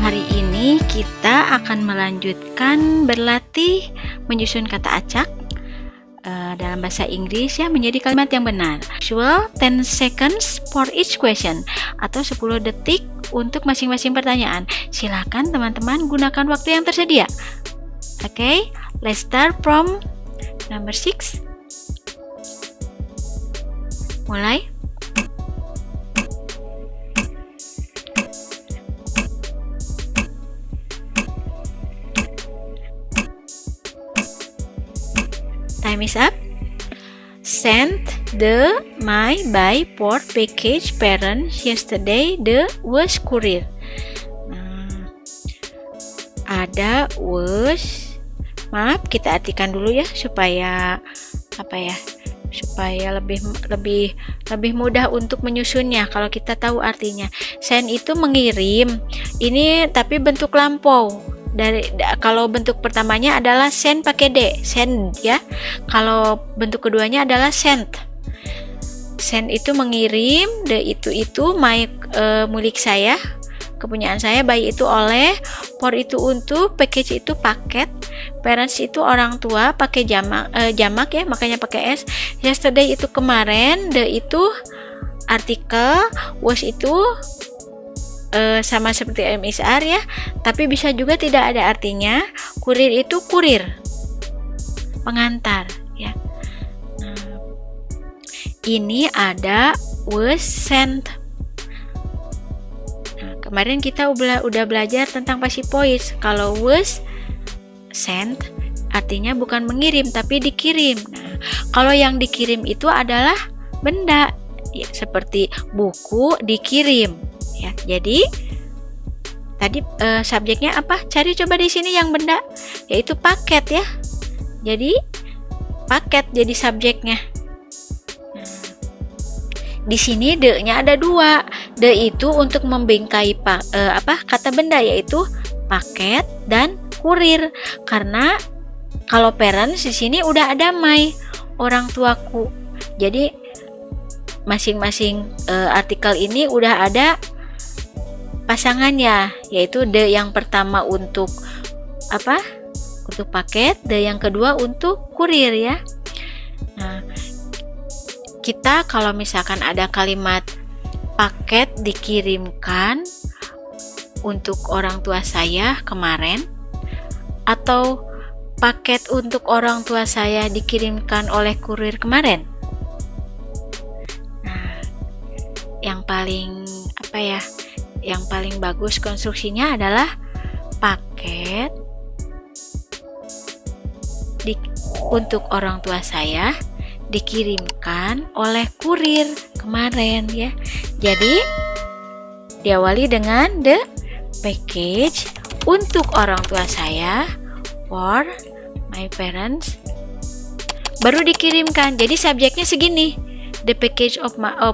Hari ini kita akan melanjutkan berlatih menyusun kata acak dalam bahasa Inggris ya menjadi kalimat yang benar. Usual 10 seconds for each question atau 10 detik untuk masing-masing pertanyaan. Silakan teman-teman gunakan waktu yang tersedia. Okay, let's start from number 6. Mulai. Time is up. Sent my by port package parents yesterday the was courier. Ada was. Maaf, kita artikan dulu ya supaya supaya lebih mudah untuk menyusunnya kalau kita tahu artinya. Send itu mengirim. Ini tapi bentuk lampau. Kalau bentuk pertamanya adalah send pakai D, send ya. Kalau bentuk keduanya adalah sent. Send itu mengirim, the itu my milik saya, kepunyaan saya, by itu oleh, for itu untuk, package itu paket, parents itu orang tua, pakai jamak ya, makanya pakai S. Yesterday itu kemarin, the itu artikel, was itu sama seperti MSR ya, tapi bisa juga tidak ada artinya. Kurir itu kurir, pengantar ya. Ini ada was sent. Kemarin kita udah belajar tentang passive voice. Kalau was sent artinya bukan mengirim tapi dikirim. Kalau yang dikirim itu adalah benda ya, seperti buku dikirim. Ya, jadi tadi subjeknya apa? Cari coba di sini yang benda, yaitu paket ya. Jadi paket jadi subjeknya. Di sini de-nya ada dua. De itu untuk membingkai kata benda, yaitu paket dan kurir. Karena kalau parents di sini udah ada my, orang tuaku. Jadi masing-masing artikel ini udah ada pasangannya, yaitu the yang pertama untuk untuk paket, the yang kedua untuk kurir ya. Nah, kita kalau misalkan ada kalimat paket dikirimkan untuk orang tua saya kemarin, atau paket untuk orang tua saya dikirimkan oleh kurir kemarin. Nah, yang paling yang paling bagus konstruksinya adalah paket untuk orang tua saya dikirimkan oleh kurir kemarin ya. Jadi diawali dengan the package untuk orang tua saya, for my parents, baru dikirimkan. Jadi subjeknya segini, the package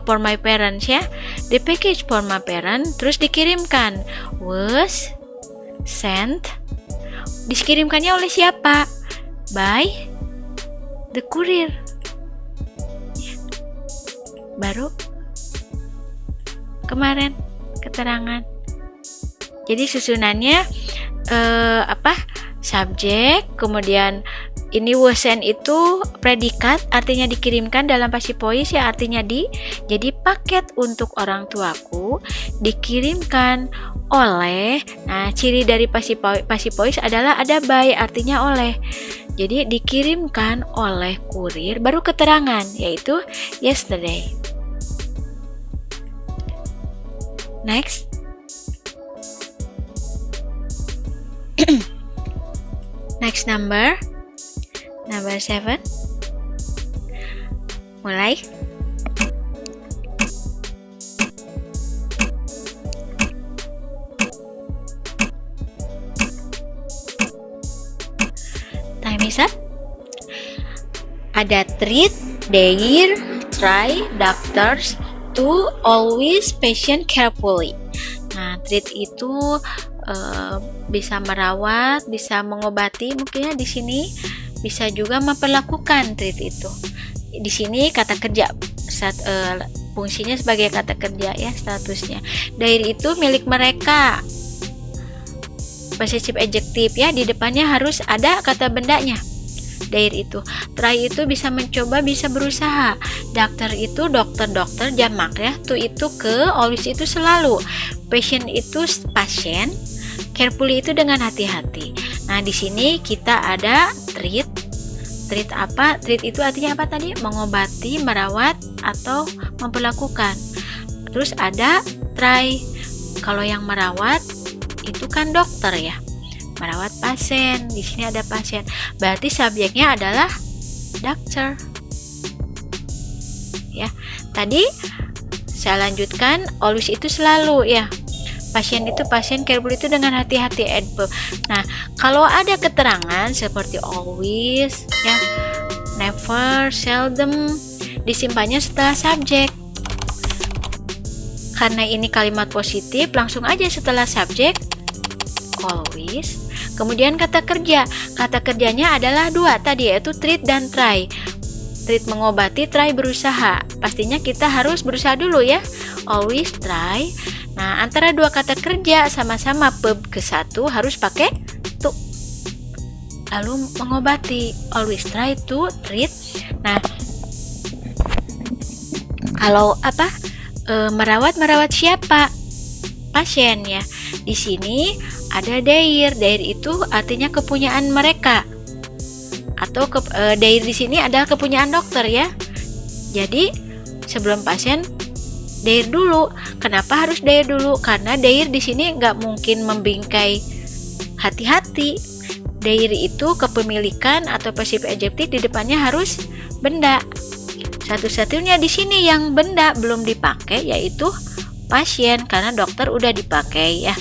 for my parents ya. The package for my parents, terus dikirimkan was sent. Dikirimkannya oleh siapa? By the courier. Baru kemarin keterangan. Jadi susunannya subjek, kemudian ini was sent itu predikat, artinya dikirimkan dalam passive voice ya, artinya di. Jadi paket untuk orang tuaku dikirimkan oleh. Nah, ciri dari passive voice adalah ada by, artinya oleh. Jadi dikirimkan oleh kurir, baru keterangan, yaitu yesterday. Next. Next number 7. Mulai. Time is up. Ada treat, dare, try, doctors to always patient carefully. Nah, treat itu bisa merawat, bisa mengobati mungkin ya di sini. Bisa juga memperlakukan treat itu. Di sini kata kerja fungsinya sebagai kata kerja ya, statusnya. Dare itu milik mereka. possessive adjective ya, di depannya harus ada kata bendanya. There itu, try itu bisa mencoba, bisa berusaha. Doctor itu dokter jamak ya. To itu ke, always itu selalu. Patient itu pasien. Carefully itu dengan hati-hati. Nah, di sini kita ada treat. Treat apa? Treat itu artinya apa tadi? Mengobati, merawat atau memperlakukan. Terus ada try. Kalau yang merawat itu kan dokter ya. Merawat pasien, di sini ada pasien, berarti subjeknya adalah doctor. Ya, tadi saya lanjutkan, always itu selalu ya. Pasien itu pasien, careful itu dengan hati-hati, adverb. Nah, kalau ada keterangan seperti always, ya, never, seldom, disimpannya setelah subjek. Karena ini kalimat positif, langsung aja setelah subjek always. Kemudian kata kerja. Kata kerjanya adalah dua tadi, yaitu treat dan try. Treat mengobati, try berusaha. Pastinya kita harus berusaha dulu ya. Always try. Nah, antara dua kata kerja sama-sama verb ke satu harus pakai to. Lalu mengobati, always try to treat. Nah, kalau apa? Merawat siapa? Pasien ya. Di sini ada their. Their itu artinya kepunyaan mereka. Atau their di sini adalah kepunyaan dokter ya. Jadi sebelum pasien their dulu. Kenapa harus their dulu? Karena their di sini nggak mungkin membingkai hati-hati. Their itu kepemilikan atau passive adjective, di depannya harus benda. Satu-satunya di sini yang benda belum dipakai yaitu pasien, karena dokter udah dipakai ya.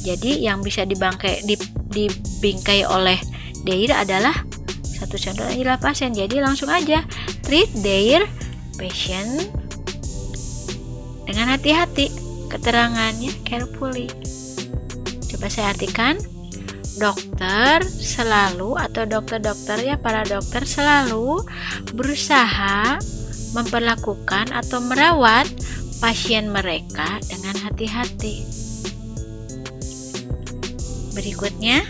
Jadi yang bisa dibingkai oleh their adalah satu-satunya adalah pasien. Jadi langsung aja treat their patient dengan hati-hati, keterangannya carefully. Coba saya artikan. Dokter selalu atau dokter-dokter ya, para dokter selalu berusaha memperlakukan atau merawat pasien mereka dengan hati-hati. Berikutnya,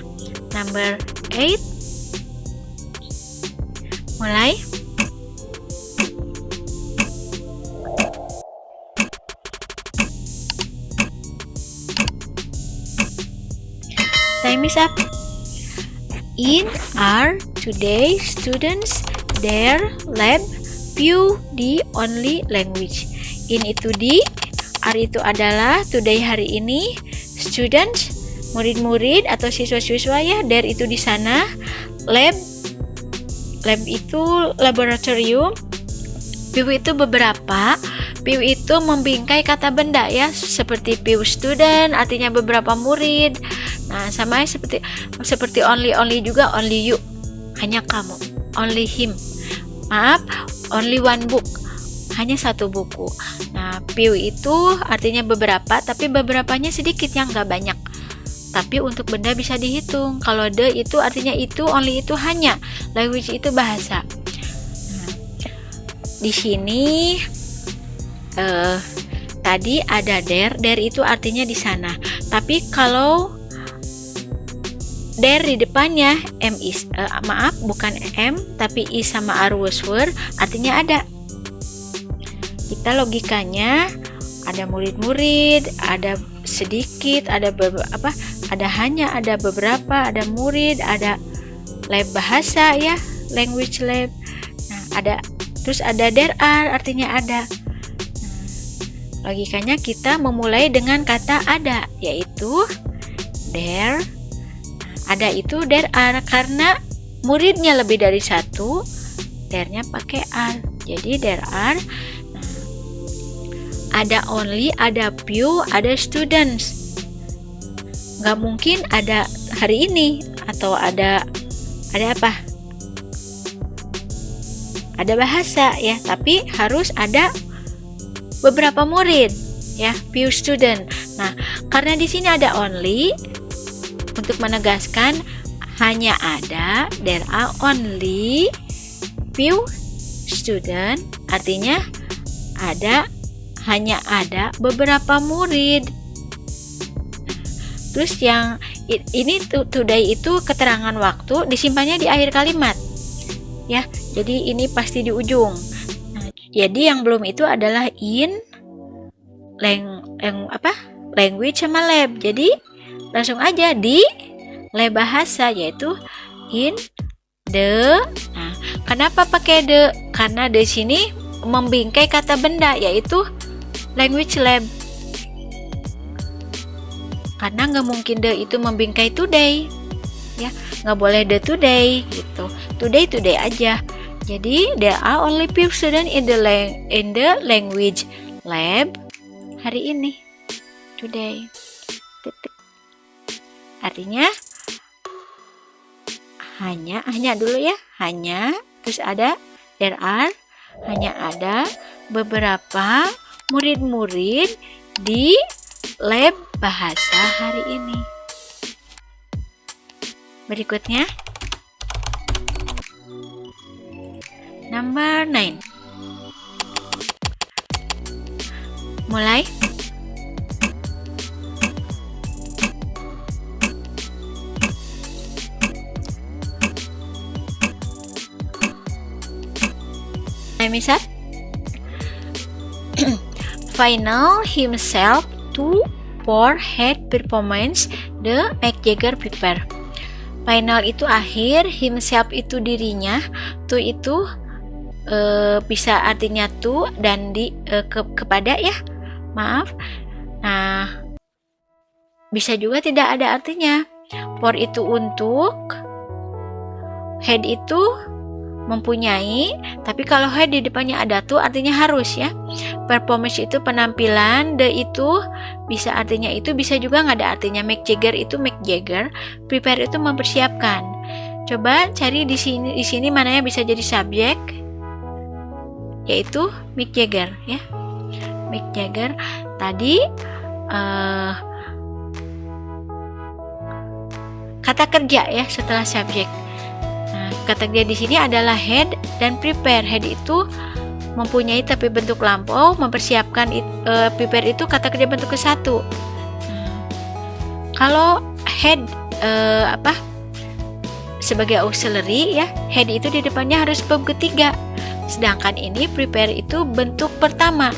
number 8. Mulai. Time is up. In are today students their lab view the only language. In itu di, are itu adalah today hari ini, students murid-murid atau siswa-siswa ya, there itu di sana, lab itu laboratorium, view itu beberapa, view itu membingkai kata benda ya, seperti few student artinya beberapa murid. Nah, sama seperti only juga, only you, hanya kamu, only him, maaf, only one book, hanya satu buku. Nah, few itu artinya beberapa, tapi beberapanya sedikit yang nggak banyak. Tapi untuk benda bisa dihitung. Kalau the itu artinya itu, only itu hanya, language itu bahasa. Nah, di sini tadi ada there itu artinya di sana. Tapi kalau there di depannya bukan m tapi is sama are was were, artinya ada. Kita logikanya ada murid-murid, ada sedikit, ada hanya, ada beberapa, ada murid, ada lab bahasa ya, language lab. Nah, terus ada there are artinya ada. Nah, logikanya kita memulai dengan kata ada, yaitu there. Ada itu there are, karena muridnya lebih dari satu, there-nya pakai are. Jadi there are. Nah, ada only, ada few, ada students. Nggak mungkin ada hari ini atau ada apa? Ada bahasa ya, tapi harus ada beberapa murid ya, few student. Nah, karena di sini ada only, untuk menegaskan hanya ada, there are only few student, artinya hanya ada beberapa murid. Terus yang ini today itu keterangan waktu disimpannya di akhir kalimat ya, jadi ini pasti di ujung. Nah, jadi yang belum itu adalah in, language sama lab. Jadi langsung aja di lab bahasa, yaitu in the. Nah, kenapa pakai the? Karena di sini membingkai kata benda, yaitu language lab. Karena nggak mungkin the itu membingkai today, ya nggak boleh the today gitu. Today aja. Jadi there are only few students in the language lab hari ini. Today. Titik. Artinya hanya dulu ya, hanya, terus ada there are, hanya ada beberapa murid-murid di lab bahasa hari ini. Berikutnya number 9. Mulai. Misal final himself to for head performance the Mick Jagger prepare. Final itu akhir, himself itu dirinya, to itu bisa artinya to dan kepada ya, maaf. Nah, bisa juga tidak ada artinya. For itu untuk, head itu mempunyai, tapi kalau head di depannya ada to artinya harus ya. Performance itu penampilan, the itu bisa artinya itu, bisa juga nggak ada artinya. Mick Jagger itu Mick Jagger, prepare itu mempersiapkan. Coba cari di sini mana yang bisa jadi subjek, yaitu Mick Jagger ya. Mick Jagger tadi kata kerja ya setelah subjek. Nah, kata kerja di sini adalah head dan prepare. Head itu mempunyai tapi bentuk lampau, mempersiapkan prepare itu kata kerja bentuk ke-1. Nah, kalau head sebagai auxiliary ya, head itu di depannya harus verb ketiga. Sedangkan ini prepare itu bentuk pertama.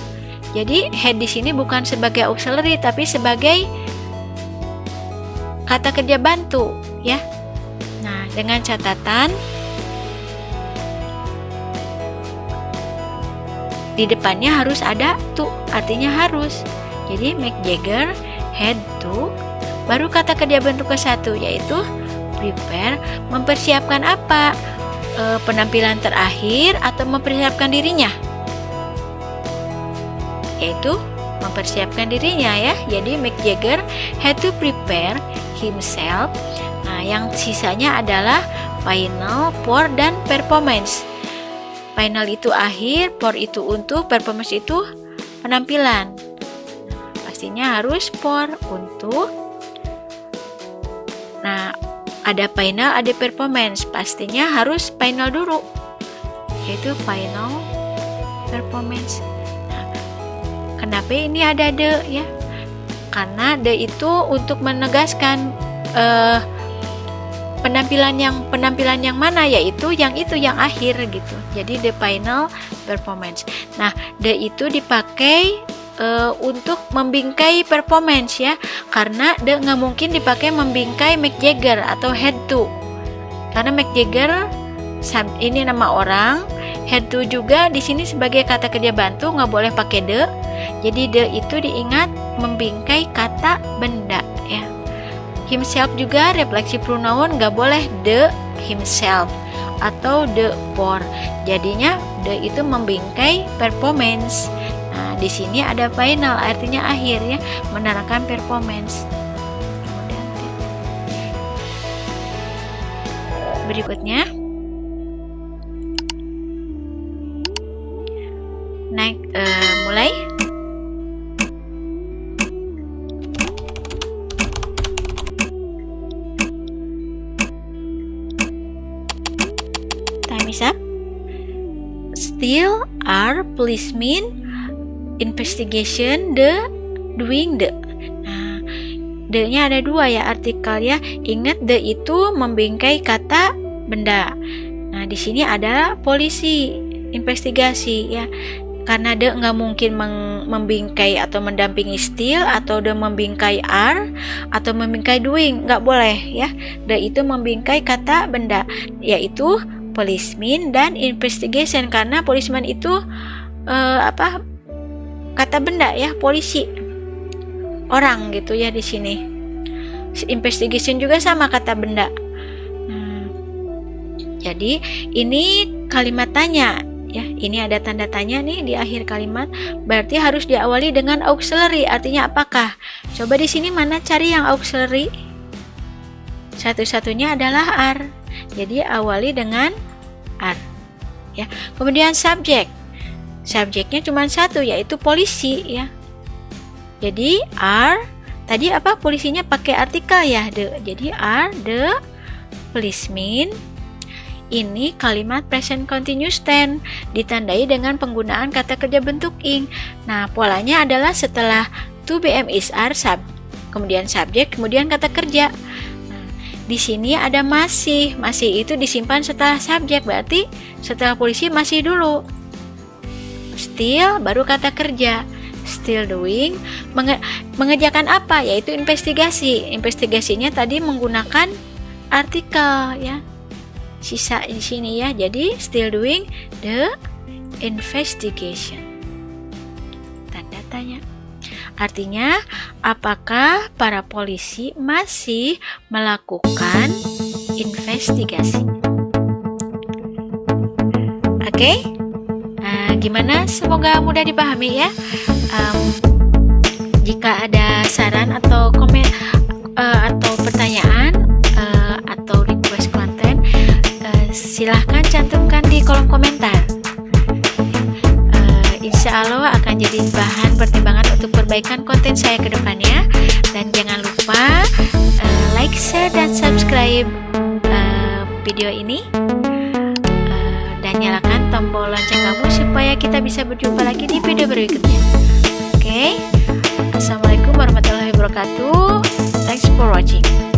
Jadi head di sini bukan sebagai auxiliary tapi sebagai kata kerja bantu ya. Nah, dengan catatan di depannya harus ada to, artinya harus. Jadi Mick Jagger had to, baru kata kerja bentuk ke-1 yaitu prepare, mempersiapkan apa? Penampilan terakhir atau mempersiapkan dirinya? Yaitu mempersiapkan dirinya ya. Jadi Mick Jagger had to prepare himself. Nah, yang sisanya adalah final, for, dan performance. Final itu akhir, for itu untuk, performance itu penampilan. Pastinya harus for, untuk. Nah, ada final, ada performance. Pastinya harus final dulu, yaitu final performance. Nah, kenapa ini ada the ya? Karena the itu untuk menegaskan penampilan yang mana, yaitu yang akhir gitu. Jadi the final performance. Nah, the itu dipakai untuk membingkai performance ya, karena the nggak mungkin dipakai membingkai Mick Jagger atau had to, karena Mick Jagger ini nama orang, had to juga di sini sebagai kata kerja bantu, nggak boleh pakai the. Jadi the itu diingat membingkai kata benda ya. Himself juga refleksi pronoun, nggak boleh the himself atau the for. Jadinya the itu membingkai performance. Nah, di sini ada final, artinya akhir ya, menerangkan performance. Berikutnya, mulai. Time is up. Still are policemen investigation the doing the. Nah, The-nya ada dua ya artikel ya. Ingat the itu membingkai kata benda. Nah di sini ada polisi investigasi ya. Karena the nggak mungkin membingkai atau mendampingi still, atau the membingkai are, atau membingkai doing, nggak boleh ya. The itu membingkai kata benda, yaitu policeman dan investigation, karena policeman itu kata benda ya, polisi orang gitu ya di sini. Investigation juga sama kata benda. Jadi ini kalimat tanya ya. Ini ada tanda tanya nih di akhir kalimat, berarti harus diawali dengan auxiliary. Artinya apakah? Coba di sini mana cari yang auxiliary? Satu-satunya adalah are. Jadi awali dengan are ya. Kemudian subjek. Subjeknya cuma satu, yaitu polisi ya. Jadi are tadi apa? Polisinya pakai artikel ya, the. Jadi are the policeman. Ini kalimat present continuous tense ditandai dengan penggunaan kata kerja bentuk ing. Nah, polanya adalah setelah to be am is are kemudian subjek, kemudian kata kerja. Nah, di sini ada masih. Masih itu disimpan setelah subjek, berarti setelah polisi masih dulu. Still baru kata kerja. Still doing, mengerjakan apa? Yaitu investigasi. Investigasinya tadi menggunakan artikel ya. Sisa di sini ya. Jadi still doing the investigation. Tanda tanya. Artinya, apakah para polisi masih melakukan investigasi? Oke? Gimana? Semoga mudah dipahami ya. Jika ada saran atau komen atau pertanyaan atau request konten, silahkan cantumkan di kolom komentar. Insya Allah akan jadi bahan pertimbangan untuk perbaikan konten saya ke depannya. Dan jangan lupa like, share, dan subscribe video ini. Dan nyalakan tombol lonceng kamu supaya kita bisa berjumpa lagi di video berikutnya. Oke. Assalamualaikum warahmatullahi wabarakatuh. Thanks for watching.